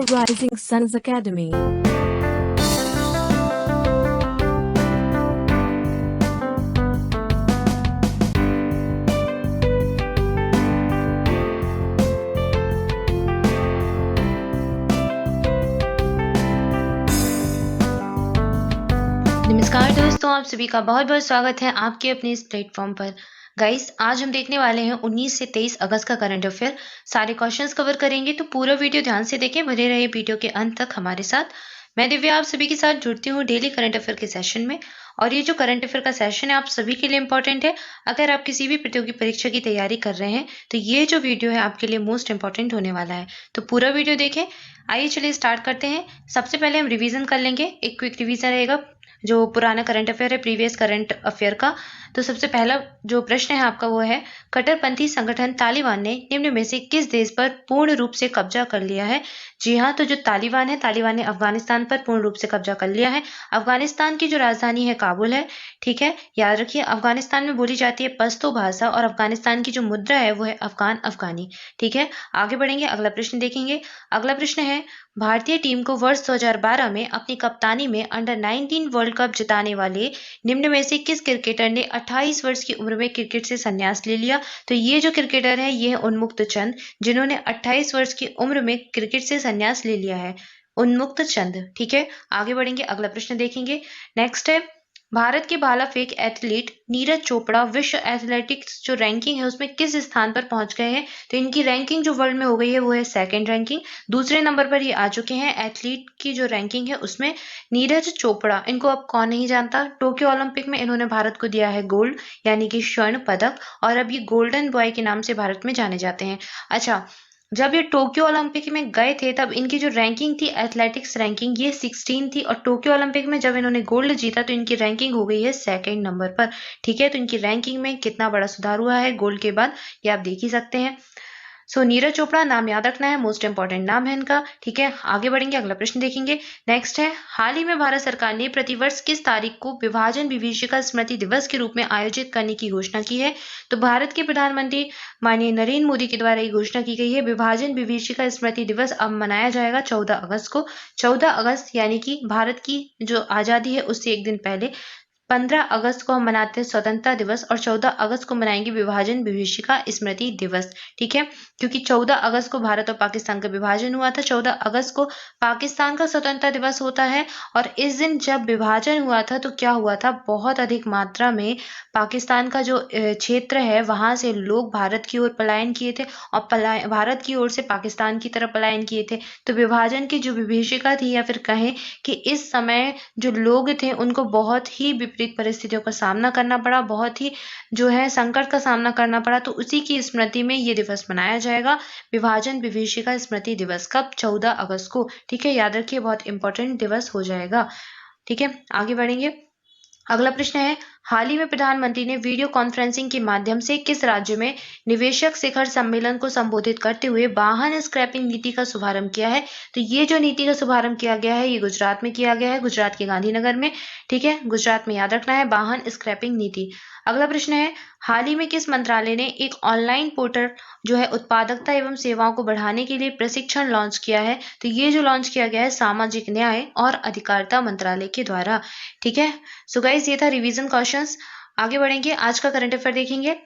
Rising Suns Academy. नमस्कार दोस्तों, आप सभी का बहुत बहुत स्वागत है आपके अपने इस प्लेटफॉर्म पर। गाइस, आज हम देखने वाले हैं 19 से 23 अगस्त का करंट अफेयर। सारे क्वेश्चंस कवर करेंगे, तो पूरा वीडियो ध्यान से देखें, बने रहिए वीडियो के अंत तक हमारे साथ। मैं दिव्या आप सभी के साथ जुड़ती हूँ डेली करंट अफेयर के सेशन में। और ये जो करंट अफेयर का सेशन है आप सभी के लिए इंपॉर्टेंट है। अगर आप किसी भी प्रतियोगी परीक्षा की तैयारी कर रहे हैं तो ये जो वीडियो है आपके लिए मोस्ट इंपॉर्टेंट होने वाला है, तो पूरा वीडियो देखें। आइए चलिए स्टार्ट करते हैं। सबसे पहले हम रिवीजन कर लेंगे, एक क्विक रिवीजन रहेगा जो पुराना करंट अफेयर है, प्रीवियस करंट अफेयर का। तो सबसे पहला जो प्रश्न है आपका वो है, कट्टरपंथी संगठन तालिबान ने निम्न में से किस देश पर पूर्ण रूप से कब्जा कर लिया है? जी हाँ, तो जो तालिबान है, तालिबान ने अफगानिस्तान पर पूर्ण रूप से कब्जा कर लिया है। अफगानिस्तान की जो राजधानी है काबुल है। ठीक है, याद रखिए अफगानिस्तान में बोली जाती है पश्तो भाषा और अफगानिस्तान की जो मुद्रा है वो है अफगान अफगानी। ठीक है, आगे बढ़ेंगे, अगला प्रश्न देखेंगे। अगला प्रश्न है, भारतीय टीम को वर्ष 2012 में अपनी कप्तानी में अंडर 19 वर्ल्ड कप जिताने वाले निम्न में से किस क्रिकेटर ने 28 वर्ष की उम्र में क्रिकेट से संन्यास ले लिया? तो ये जो क्रिकेटर है ये है उन्मुक्त चंद, जिन्होंने 28 वर्ष की उम्र में क्रिकेट से संन्यास ले लिया है, उन्मुक्त चंद। ठीक है, आगे बढ़ेंगे, अगला प्रश्न देखेंगे। नेक्स्ट है, भारत के भाला फेंक एथलीट नीरज चोपड़ा विश्व एथलेटिक्स जो रैंकिंग है उसमें किस स्थान पर पहुंच गए हैं? तो इनकी रैंकिंग जो वर्ल्ड में हो गई है वो है सेकंड रैंकिंग, दूसरे नंबर पर ये आ चुके हैं। एथलीट की जो रैंकिंग है उसमें नीरज चोपड़ा, इनको अब कौन नहीं जानता। टोक्यो ओलंपिक में इन्होंने भारत को दिया है गोल्ड, यानी कि स्वर्ण पदक, और अब ये गोल्डन बॉय के नाम से भारत में जाने जाते हैं। अच्छा, जब ये टोक्यो ओलंपिक में गए थे तब इनकी जो रैंकिंग थी एथलेटिक्स रैंकिंग ये 16 थी, और टोक्यो ओलंपिक में जब इन्होंने गोल्ड जीता तो इनकी रैंकिंग हो गई है सेकंड नंबर पर। ठीक है, तो इनकी रैंकिंग में कितना बड़ा सुधार हुआ है गोल्ड के बाद, ये आप देख ही सकते हैं। सो नीरज चोपड़ा नाम याद रखना है, मोस्ट इंपॉर्टेंट नाम है इनका। ठीक है, आगे बढ़ेंगे, अगला प्रश्न देखेंगे। नेक्स्ट है, हाल ही में भारत सरकार ने प्रतिवर्ष किस तारीख को विभाजन विभीषिका स्मृति दिवस के रूप में आयोजित करने की घोषणा की है? तो भारत के प्रधानमंत्री माननीय नरेंद्र मोदी के द्वारा ये घोषणा की गई है। विभाजन विभीषिका स्मृति दिवस अब मनाया जाएगा 14 अगस्त को। 14 अगस्त यानी कि भारत की जो आजादी है उससे एक दिन पहले 15 अगस्त को हम मनाते हैं स्वतंत्रता दिवस, और 14 अगस्त को मनाएंगे विभाजन विभीषिका स्मृति दिवस। ठीक है, क्योंकि 14 अगस्त को भारत और पाकिस्तान का विभाजन हुआ था, 14 अगस्त को पाकिस्तान का स्वतंत्रता दिवस होता है। और इस दिन जब विभाजन हुआ था तो क्या हुआ था, बहुत अधिक मात्रा में पाकिस्तान का जो क्षेत्र है वहां से लोग भारत की ओर पलायन किए थे, और भारत की ओर से पाकिस्तान की तरफ पलायन किए थे। तो विभाजन की जो विभीषिका थी, या फिर कहें कि इस समय जो लोग थे उनको बहुत ही विपरीत परिस्थितियों का सामना करना पड़ा, बहुत ही जो है संकट का सामना करना पड़ा, तो उसी की स्मृति में ये दिवस मनाया जाएगा, विभाजन विभीषिका स्मृति दिवस। कब? 14 अगस्त को। ठीक है, याद रखिए बहुत इंपॉर्टेंट दिवस हो जाएगा। ठीक है, आगे बढ़ेंगे। अगला प्रश्न है, हाल ही में प्रधानमंत्री ने वीडियो कॉन्फ्रेंसिंग के माध्यम से किस राज्य में निवेशक शिखर सम्मेलन को संबोधित करते हुए वाहन स्क्रैपिंग नीति का शुभारंभ किया है? तो ये जो नीति का शुभारंभ किया गया है ये गुजरात में किया गया है, गुजरात के गांधीनगर में। ठीक है, गुजरात में याद रखना है वाहन स्क्रैपिंग नीति। अगला प्रश्न है, हाल ही में किस मंत्रालय ने एक ऑनलाइन पोर्टल जो है उत्पादकता एवं सेवाओं को बढ़ाने के लिए प्रशिक्षण लॉन्च किया है? तो ये जो लॉन्च किया गया है सामाजिक न्याय और अधिकारिता मंत्रालय के द्वारा। ठीक है, सो गाइस ये था रिवीजन क्वेश्चंस। आगे बढ़ेंगे, आज का करंट अफेयर देखेंगे।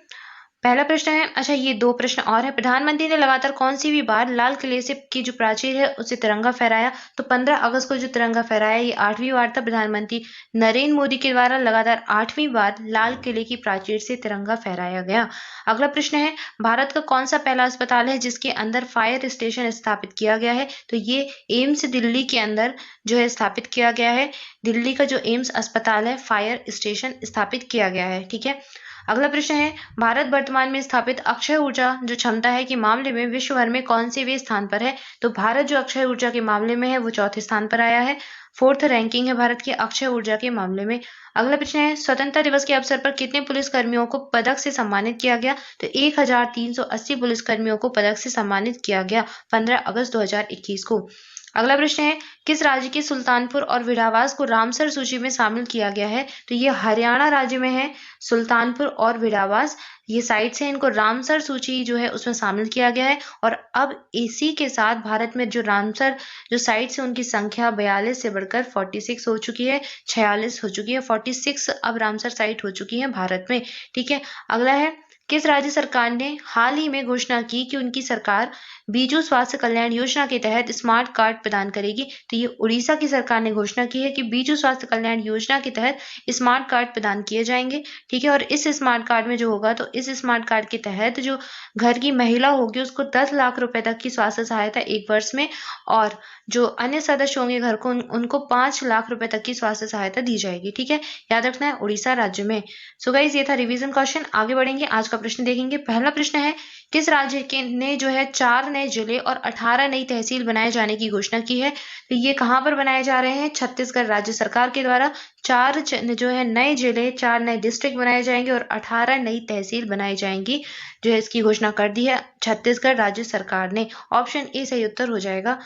पहला प्रश्न है, अच्छा ये दो प्रश्न और है, प्रधानमंत्री ने लगातार कौन सी भी बार लाल किले से की जो प्राचीर है उसे तिरंगा फहराया? तो 15 अगस्त को जो तिरंगा फहराया ये 8वीं बार था, प्रधानमंत्री नरेंद्र मोदी के द्वारा लगातार 8वीं बार लाल किले की प्राचीर से तिरंगा फहराया गया। अगला प्रश्न है, भारत का कौन सा पहला अस्पताल है जिसके अंदर फायर स्टेशन स्थापित किया गया है? तो ये एम्स दिल्ली के अंदर जो है स्थापित किया गया है। दिल्ली का जो एम्स अस्पताल है फायर स्टेशन स्थापित किया गया है। ठीक है, अगला प्रश्न है, भारत वर्तमान में स्थापित अक्षय ऊर्जा जो क्षमता है के मामले में विश्व भर में कौन से वे स्थान पर है? तो भारत जो अक्षय ऊर्जा के मामले में है वो चौथे स्थान पर आया है, 4th रैंकिंग है भारत की अक्षय ऊर्जा के मामले में। अगला प्रश्न है, स्वतंत्रता दिवस के अवसर पर कितने पुलिस कर्मियों को पदक से सम्मानित किया गया? तो 1380 पुलिस कर्मियों को पदक से सम्मानित किया गया 15 अगस्त 2021 को। अगला प्रश्न है, किस राज्य के सुल्तानपुर और विढ़ावास को रामसर सूची में शामिल किया गया है? तो ये हरियाणा राज्य में है सुल्तानपुर और विढ़ावास, ये साइट्स हैं, इनको रामसर सूची जो है उसमें शामिल किया गया है। और अब इसी के साथ भारत में जो रामसर जो साइट्स है उनकी संख्या 42 से बढ़कर 46 हो चुकी है, 46 हो चुकी है, 46 अब रामसर साइट हो चुकी है भारत में। ठीक है, अगला है, किस राज्य सरकार ने हाल ही में घोषणा की कि उनकी सरकार बीजू स्वास्थ्य कल्याण योजना के तहत स्मार्ट कार्ड प्रदान करेगी? तो ये उड़ीसा की सरकार ने घोषणा की है कि बीजू स्वास्थ्य कल्याण योजना के तहत स्मार्ट कार्ड प्रदान किए जाएंगे। ठीक है, और इस स्मार्ट कार्ड में जो होगा, तो इस स्मार्ट कार्ड के तहत जो घर की महिला होगी उसको 10 लाख रुपए तक की स्वास्थ्य सहायता 1 वर्ष में, और जो अन्य सदस्य होंगे घर को उनको 5 लाख रुपए तक की स्वास्थ्य सहायता दी जाएगी। ठीक है, याद रखना है उड़ीसा राज्य में। सो गाइस, ये था रिवीजन क्वेश्चन। आगे बढ़ेंगे, आज का प्रश्न देखेंगे। पहला प्रश्न है, किस राज्य के ने जो है 4 नए जिले और 18 नई तहसील बनाए जाने की घोषणा की है? तो ये कहाँ पर बनाए जा रहे हैं? छत्तीसगढ़ राज्य सरकार के द्वारा 4 जो है नए जिले, 4 नए डिस्ट्रिक्ट बनाए जाएंगे और 18 नई तहसील बनाई जाएंगी, जो है इसकी घोषणा कर दी है छत्तीसगढ़ राज्य सरकार ने। ऑप्शन ए सही उत्तर हो जाएगा।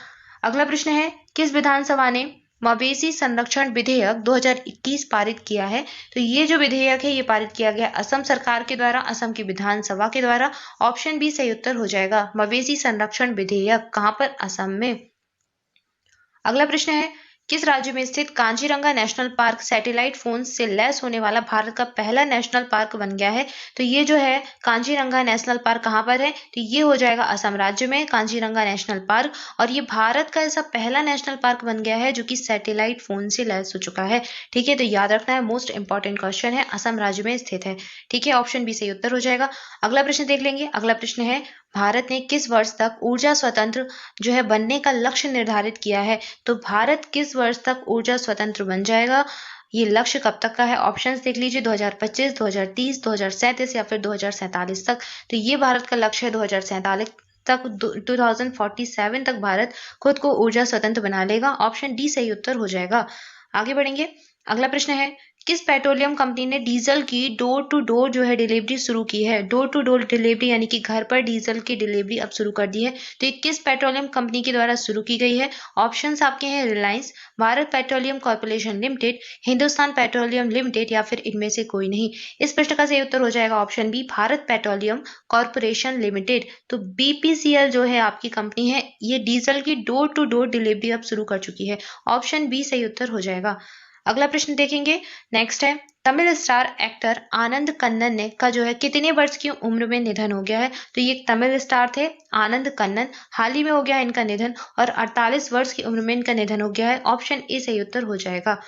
अगला प्रश्न है, किस विधानसभा ने मवेशी संरक्षण विधेयक 2021 पारित किया है? तो ये जो विधेयक है ये पारित किया गया असम सरकार के द्वारा, असम की विधानसभा के द्वारा। ऑप्शन बी सही उत्तर हो जाएगा। मवेशी संरक्षण विधेयक कहाँ पर? असम में। अगला प्रश्न है, किस राज्य में स्थित Kaziranga national park satellite phone से लैस होने वाला भारत का पहला नेशनल पार्क बन गया है? तो ये जो है कांजीरंगा नेशनल पार्क कहाँ पर है? तो ये हो जाएगा असम राज्य में कांजीरंगा नेशनल पार्क, और ये भारत का ऐसा पहला नेशनल पार्क बन गया है जो कि सैटेलाइट फोन से लैस हो चुका है। ठीक है, तो याद रखना है, मोस्ट इंपॉर्टेंट क्वेश्चन है, असम राज्य में स्थित है। ठीक है, ऑप्शन बी सही उत्तर हो जाएगा। अगला प्रश्न देख लेंगे। अगला प्रश्न है, भारत ने किस वर्ष तक ऊर्जा स्वतंत्र जो है बनने का लक्ष्य निर्धारित किया है? तो भारत किस वर्ष तक ऊर्जा स्वतंत्र बन जाएगा? ये लक्ष्य कब तक का है? ऑप्शंस देख लीजिए, 2025, 2030, 2037 या फिर 2047 तक। तो ये भारत का लक्ष्य है 2047 तक, 2047 तक भारत खुद को ऊर्जा स्वतंत्र बना लेगा। ऑप्शन डी सही उत्तर हो जाएगा। आगे बढ़ेंगे। अगला प्रश्न है, किस पेट्रोलियम कंपनी ने डीजल की डोर टू डोर जो है डिलीवरी शुरू की है? डोर टू डोर डिलीवरी यानी कि घर पर डीजल की डिलीवरी अब शुरू कर दी है। तो ये किस पेट्रोलियम कंपनी के द्वारा शुरू की गई है? ऑप्शंस आपके हैं, Reliance, Bharat Petroleum Corporation limited, Hindustan petroleum limited या फिर इनमें से कोई नहीं। इस प्रश्न का सही उत्तर हो जाएगा option B, Bharat Petroleum Corporation Limited. तो बीपीसीएल जो है आपकी कंपनी है, ये डीजल की डोर टू डोर डिलीवरी अब शुरू कर चुकी है। ऑप्शन बी सही उत्तर हो जाएगा। अगला प्रश्न देखेंगे। नेक्स्ट है, तमिल स्टार एक्टर आनंद कन्नन ने का जो है कितने वर्ष की उम्र में निधन हो गया है? तो ये तमिल स्टार थे आनंद कन्नन, हाल ही में हो गया है इनका निधन, और 48 वर्ष की उम्र में इनका निधन हो गया है। ऑप्शन ए सही उत्तर हो जाएगा।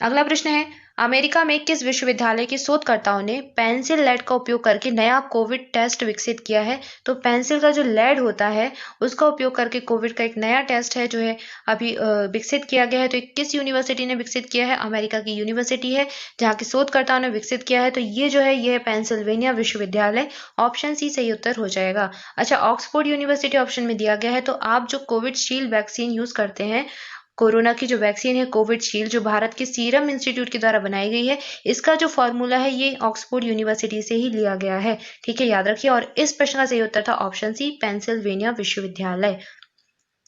अगला प्रश्न है, अमेरिका में किस विश्वविद्यालय के शोधकर्ताओं ने पेंसिल लेड का उपयोग करके नया कोविड टेस्ट विकसित किया है? तो पेंसिल का जो लेड होता है उसका उपयोग करके कोविड का एक नया टेस्ट है जो है अभी विकसित किया गया है। तो किस यूनिवर्सिटी ने विकसित किया है? अमेरिका की यूनिवर्सिटी है जहाँ के शोधकर्ताओं ने विकसित किया है। तो ये जो है ये पेंसिल्वेनिया विश्वविद्यालय। ऑप्शन सी सही उत्तर हो जाएगा। अच्छा, ऑक्सफोर्ड यूनिवर्सिटी ऑप्शन में दिया गया है। तो आप जो कोविड शील्ड वैक्सीन यूज करते हैं, कोरोना की जो वैक्सीन है कोविड शील्ड, जो भारत के सीरम इंस्टीट्यूट के द्वारा बनाई गई है, इसका जो फॉर्मूला है ये ऑक्सफोर्ड यूनिवर्सिटी से ही लिया गया है। ठीक है, याद रखिए। और इस प्रश्न का सही उत्तर था ऑप्शन सी, पेंसिल्वेनिया विश्वविद्यालय।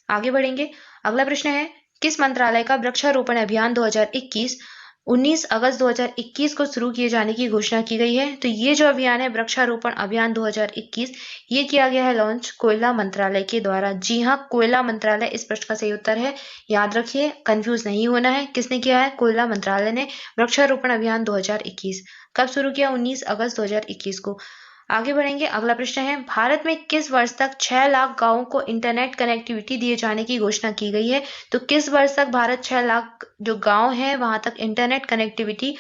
आगे बढ़ेंगे। अगला प्रश्न है, किस मंत्रालय का वृक्षारोपण अभियान 2021 19 अगस्त 2021 को शुरू किए जाने की घोषणा की गई है? तो ये जो अभियान है वृक्षारोपण अभियान 2021, ये किया गया है लॉन्च कोयला मंत्रालय के द्वारा। जी हाँ, कोयला मंत्रालय इस प्रश्न का सही उत्तर है। याद रखिए, कंफ्यूज नहीं होना है। किसने किया है? कोयला मंत्रालय ने वृक्षारोपण अभियान 2021 कब शुरू किया? 19 अगस्त 2021 को। आगे बढ़ेंगे। अगला प्रश्न है, भारत में किस वर्ष तक 6 लाख गांवों को इंटरनेट कनेक्टिविटी दिए जाने की घोषणा की गई है? तो किस वर्ष तक भारत 6 लाख जो गांव है वहां तक इंटरनेट कनेक्टिविटी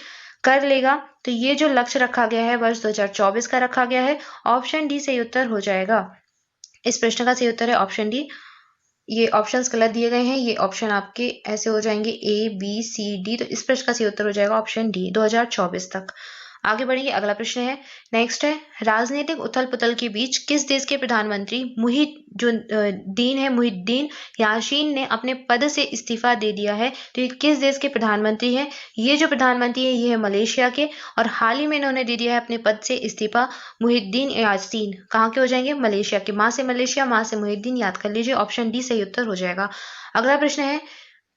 कर लेगा? तो ये जो लक्ष्य रखा गया है वर्ष 2024 का रखा गया है। ऑप्शन डी सही उत्तर हो जाएगा। इस प्रश्न का सही उत्तर है ऑप्शन डी। ये ऑप्शंस गलत दिए गए हैं, ये ऑप्शन आपके ऐसे हो जाएंगे A B C D। तो इस प्रश्न का सही उत्तर हो जाएगा ऑप्शन डी, 2024 तक। आगे बढ़ेंगे, अगला प्रश्न है, नेक्स्ट है, राजनीतिक उथल पुथल के बीच किस देश के प्रधानमंत्री मुहिद्दीन याशीन ने अपने पद से इस्तीफा दे दिया है? तो ये किस देश के प्रधानमंत्री हैं? ये जो प्रधानमंत्री है ये है मलेशिया के, और हाल ही में इन्होंने दे दिया है अपने पद से इस्तीफा। मुहिद्दीन यासीन कहाँ के हो जाएंगे? मलेशिया के। माँ से मलेशिया, माँ से मुहिद्दीन, याद कर लीजिए, ऑप्शन डी सही उत्तर हो जाएगा। अगला प्रश्न है,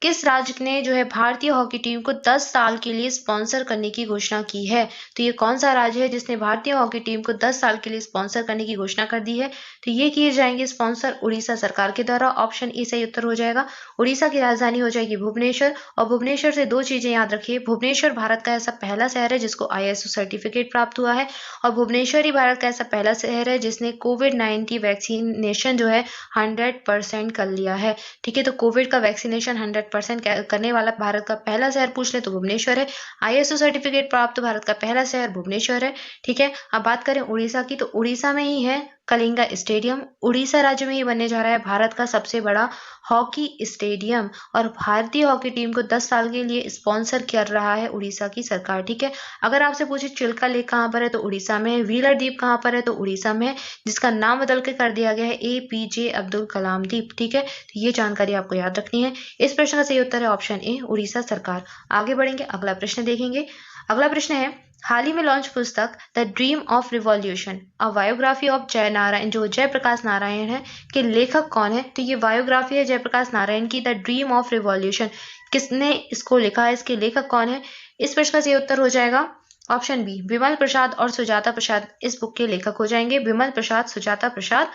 किस राज्य ने जो है भारतीय हॉकी टीम को 10 साल के लिए स्पॉन्सर करने की घोषणा की है? तो ये कौन सा राज्य है जिसने भारतीय हॉकी टीम को 10 साल के लिए स्पॉन्सर करने की घोषणा कर दी है? तो ये किए जाएंगे स्पॉन्सर उड़ीसा सरकार के द्वारा। ऑप्शन ए सही उत्तर हो जाएगा। उड़ीसा की राजधानी हो जाएगी भुवनेश्वर, और भुवनेश्वर से दो चीजें याद रखिए, भुवनेश्वर भारत का ऐसा पहला शहर है जिसको ISO सर्टिफिकेट प्राप्त हुआ है, और भुवनेश्वर ही भारत का ऐसा पहला शहर है जिसने कोविड-19 वैक्सीनेशन जो है 100% कर लिया है। ठीक है, तो कोविड का वैक्सीनेशन 100% करने वाला भारत का पहला शहर पूछ ले तो भुवनेश्वर है। ISO सर्टिफिकेट प्राप्त भारत का पहला शहर भुवनेश्वर है। ठीक है, अब बात करें उड़ीसा की, तो उड़ीसा में ही है कलिंगा स्टेडियम। उड़ीसा राज्य में ही बनने जा रहा है भारत का सबसे बड़ा हॉकी स्टेडियम, और भारतीय हॉकी टीम को 10 साल के लिए स्पॉन्सर कर रहा है उड़ीसा की सरकार। ठीक है, अगर आपसे पूछे चिल्का लेक कहाँ पर है तो उड़ीसा में है। व्हीलर द्वीप कहाँ पर है तो उड़ीसा में है, जिसका नाम बदल के कर दिया गया है APJ अब्दुल कलाम द्वीप। ठीक है, तो ये जानकारी आपको याद रखनी है। इस प्रश्न का सही उत्तर है ऑप्शन ए, उड़ीसा सरकार। आगे बढ़ेंगे, अगला प्रश्न देखेंगे। अगला प्रश्न है, हाल ही में लॉन्च पुस्तक the Dream of Revolution a biography of Jayanarayan, जो जयप्रकाश नारायण है, के लेखक कौन है? तो ये बायोग्राफी है जयप्रकाश नारायण की, द ड्रीम ऑफ रिवॉल्यूशन। किसने इसको लिखा है, इसके लेखक कौन है? इस प्रश्न का सही उत्तर हो जाएगा ऑप्शन बी, विमल प्रसाद और सुजाता प्रसाद इस बुक के लेखक हो जाएंगे। विमल प्रसाद, सुजाता प्रसाद,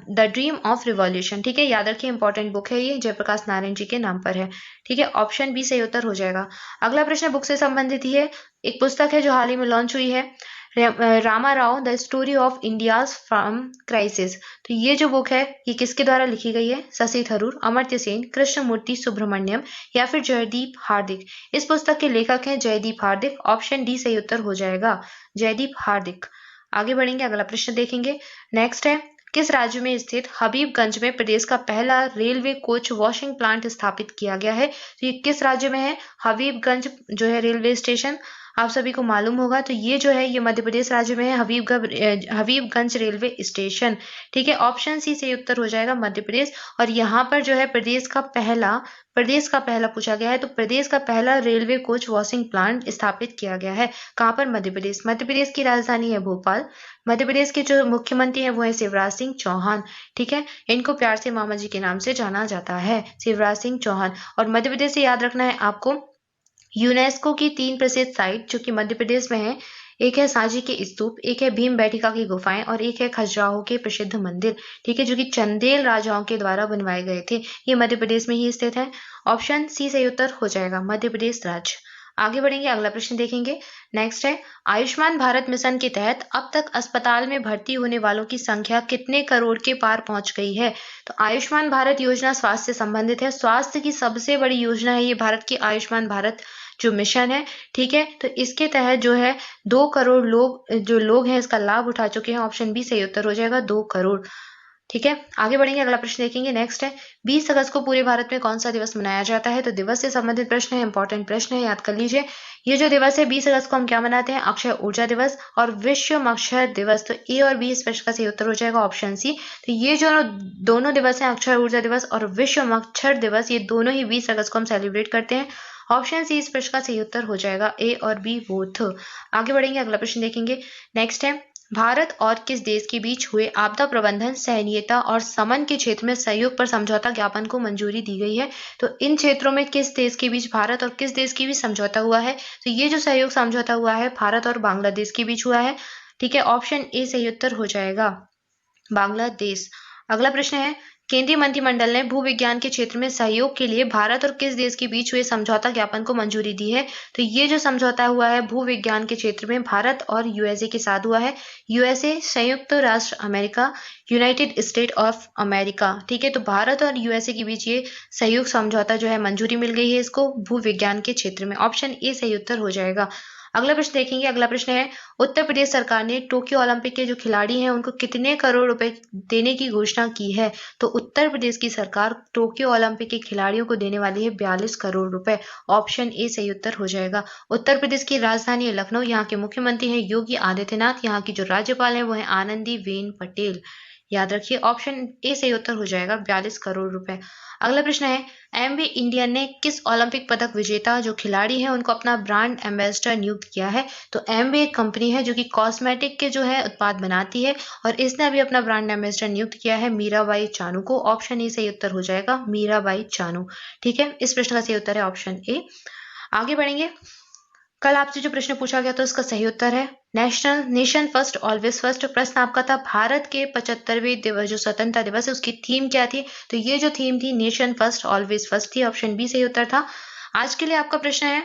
द ड्रीम ऑफ रिवॉल्यूशन। ठीक है, याद रखिए, इंपॉर्टेंट बुक है ये, जयप्रकाश नारायण जी के नाम पर है। ठीक है, ऑप्शन बी सही उत्तर हो जाएगा। अगला प्रश्न बुक से संबंधित ही है, एक पुस्तक है जो हाल ही में लॉन्च हुई है, Rama Rao the story of India's from crisis. तो ये जो बुक है ये किसके द्वारा लिखी गई है? शशि थरूर, अमर्त्य सेन, कृष्णमूर्ति सुब्रमण्यम, या फिर जयदीप हार्दिक। इस पुस्तक के लेखक हैं जयदीप हार्दिक। ऑप्शन डी सही उत्तर हो जाएगा, जयदीप हार्दिक। आगे बढ़ेंगे, अगला प्रश्न देखेंगे। नेक्स्ट है, किस राज्य में स्थित हबीबगंज में प्रदेश का पहला रेलवे कोच वॉशिंग प्लांट स्थापित किया गया है? तो ये किस राज्य में है? हबीबगंज जो है रेलवे स्टेशन, आप सभी को मालूम होगा, तो ये जो है ये मध्य प्रदेश राज्य में है, हबीबगंज रेलवे स्टेशन। ठीक है, ऑप्शन सी सही उत्तर हो जाएगा, मध्य प्रदेश। और यहाँ पर जो है प्रदेश का पहला पूछा गया है, तो प्रदेश का पहला रेलवे कोच वॉशिंग प्लांट स्थापित किया गया है कहाँ पर? मध्य प्रदेश। मध्य प्रदेश की राजधानी है भोपाल। मध्य प्रदेश के जो मुख्यमंत्री है वो है शिवराज सिंह चौहान। ठीक है, इनको प्यार से मामा जी के नाम से जाना जाता है, शिवराज सिंह चौहान। और मध्य प्रदेश से याद रखना है आपको, यूनेस्को की 3 प्रसिद्ध साइट जो कि मध्य प्रदेश में है, एक है सांची के स्तूप, एक है भीम बैठिका की गुफाएं, और एक है खजुराहो के प्रसिद्ध मंदिर। ठीक है, जो कि चंदेल राजाओं के द्वारा बनवाए गए थे, ये मध्य प्रदेश में ही स्थित है। ऑप्शन सी सही उत्तर हो जाएगा, मध्य प्रदेश राज्य। आगे बढ़ेंगे, अगला प्रश्न देखेंगे। नेक्स्ट है, आयुष्मान भारत मिशन के तहत अब तक अस्पताल में भर्ती होने वालों की संख्या कितने करोड़ के पार पहुंच गई है? तो आयुष्मान भारत योजना स्वास्थ्य से संबंधित है, स्वास्थ्य की सबसे बड़ी योजना है ये भारत की आयुष्मान भारत जो मिशन है। ठीक है, तो इसके तहत जो है 2 करोड़ लोग हैं इसका लाभ उठा चुके हैं। ऑप्शन बी सही उत्तर हो जाएगा, 2 करोड़। ठीक है, आगे बढ़ेंगे, अगला प्रश्न देखेंगे। नेक्स्ट है, 20 अगस्त को पूरे भारत में कौन सा दिवस मनाया जाता है? तो दिवस से संबंधित प्रश्न है, इंपॉर्टेंट प्रश्न है, याद कर लीजिए। ये जो दिवस है 20 अगस्त को हम क्या मनाते हैं? अक्षय ऊर्जा दिवस और विश्व मक्षर दिवस। तो ए और बी इस प्रश्न का सही उत्तर हो जाएगा, ऑप्शन सी। तो ये जो दोनों दिवस है, अक्षय ऊर्जा दिवस और विश्व मक्षर दिवस, ये दोनों ही 20 अगस्त को हम सेलिब्रेट करते हैं। ऑप्शन सी इस प्रश्न का सही उत्तर हो जाएगा, ए और बी बोथ। आगे बढ़ेंगे, अगला प्रश्न देखेंगे। नेक्स्ट है, भारत और किस देश के बीच हुए आपदा प्रबंधन, सहनीयता और समन के क्षेत्र में सहयोग पर समझौता ज्ञापन को मंजूरी दी गई है? तो इन क्षेत्रों में किस देश के बीच भारत और किस देश के बीच समझौता हुआ है? तो ये जो सहयोग समझौता हुआ है भारत और बांग्लादेश के बीच हुआ है। ठीक है, ऑप्शन ए सही उत्तर हो जाएगा, बांग्लादेश। अगला प्रश्न है, केंद्रीय मंत्रिमंडल ने भूविज्ञान के क्षेत्र में सहयोग के लिए भारत और किस देश के बीच हुए समझौता ज्ञापन को मंजूरी दी है? तो ये जो समझौता हुआ है भूविज्ञान के क्षेत्र में भारत और यूएसए के साथ हुआ है। यूएसए संयुक्त राष्ट्र America, United state of America. ठीक है, तो भारत और यूएसए के बीच ये सहयोग समझौता जो है मंजूरी मिल गई है इसको भूविज्ञान के क्षेत्र में। ऑप्शन ए सही उत्तर हो जाएगा। अगला प्रश्न देखेंगे। अगला प्रश्न है, उत्तर प्रदेश सरकार ने टोक्यो ओलंपिक के जो खिलाड़ी हैं उनको कितने करोड़ रुपए देने की घोषणा की है? तो उत्तर प्रदेश की सरकार टोक्यो ओलंपिक के खिलाड़ियों को देने वाली है 42 करोड़ रुपए। ऑप्शन ए सही उत्तर हो जाएगा। उत्तर प्रदेश की राजधानी है लखनऊ, यहाँ के मुख्यमंत्री हैं योगी आदित्यनाथ, यहाँ की जो राज्यपाल है वो है आनंदीबेन पटेल। याद रखिए ऑप्शन ए सही उत्तर हो जाएगा 42 करोड़ रुपए। अगला प्रश्न है, एमवे इंडिया ने किस ओलंपिक पदक विजेता जो खिलाड़ी हैं उनको अपना ब्रांड एम्बेसडर नियुक्त किया है? तो एमवे एक कंपनी है जो कि कॉस्मेटिक के जो है उत्पाद बनाती है और इसने अभी अपना ब्रांड एम्बेसडर नियुक्त किया है मीराबाई चानू को। ऑप्शन ए सही उत्तर हो जाएगा मीराबाई चानू। ठीक है, इस प्रश्न का सही उत्तर है ऑप्शन ए। आगे बढ़ेंगे। कल आपसे जो प्रश्न पूछा गया था उसका सही उत्तर है नेशन फर्स्ट ऑलवेज फर्स्ट। प्रश्न आपका था भारत के 75वें दिवस जो स्वतंत्रता दिवस है उसकी थीम क्या थी? तो ये जो थीम थी नेशन फर्स्ट ऑलवेज फर्स्ट थी। ऑप्शन बी सही उत्तर था। आज के लिए आपका प्रश्न है,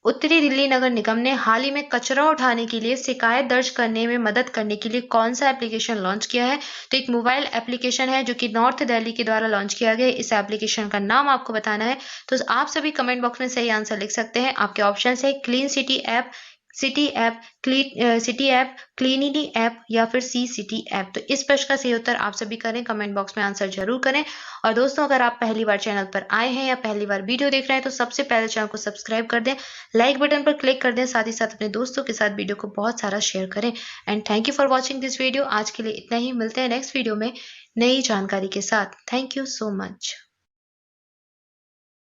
उत्तरी दिल्ली नगर निगम ने हाल ही में कचरा उठाने के लिए शिकायत दर्ज करने में मदद करने के लिए कौन सा एप्लीकेशन लॉन्च किया है? तो एक मोबाइल एप्लीकेशन है जो कि नॉर्थ दिल्ली के द्वारा लॉन्च किया गया है। इस एप्लीकेशन का नाम आपको बताना है। तो आप सभी कमेंट बॉक्स में सही आंसर लिख सकते हैं। आपके ऑप्शन है clean city app, city app, cleanly app या फिर सी सिटी ऐप। तो इस प्रश्न का सही उत्तर आप सभी करें, कमेंट बॉक्स में आंसर जरूर करें। और दोस्तों, अगर आप पहली बार चैनल पर आए हैं या पहली बार वीडियो देख रहे हैं तो सबसे पहले चैनल को सब्सक्राइब कर दें, लाइक बटन पर क्लिक कर दें, साथ ही साथ अपने दोस्तों के साथ वीडियो को बहुत सारा शेयर करें। And thank you for watching this video. आज के लिए इतना ही, मिलते हैं नेक्स्ट वीडियो में नई जानकारी के साथ। Thank you so much.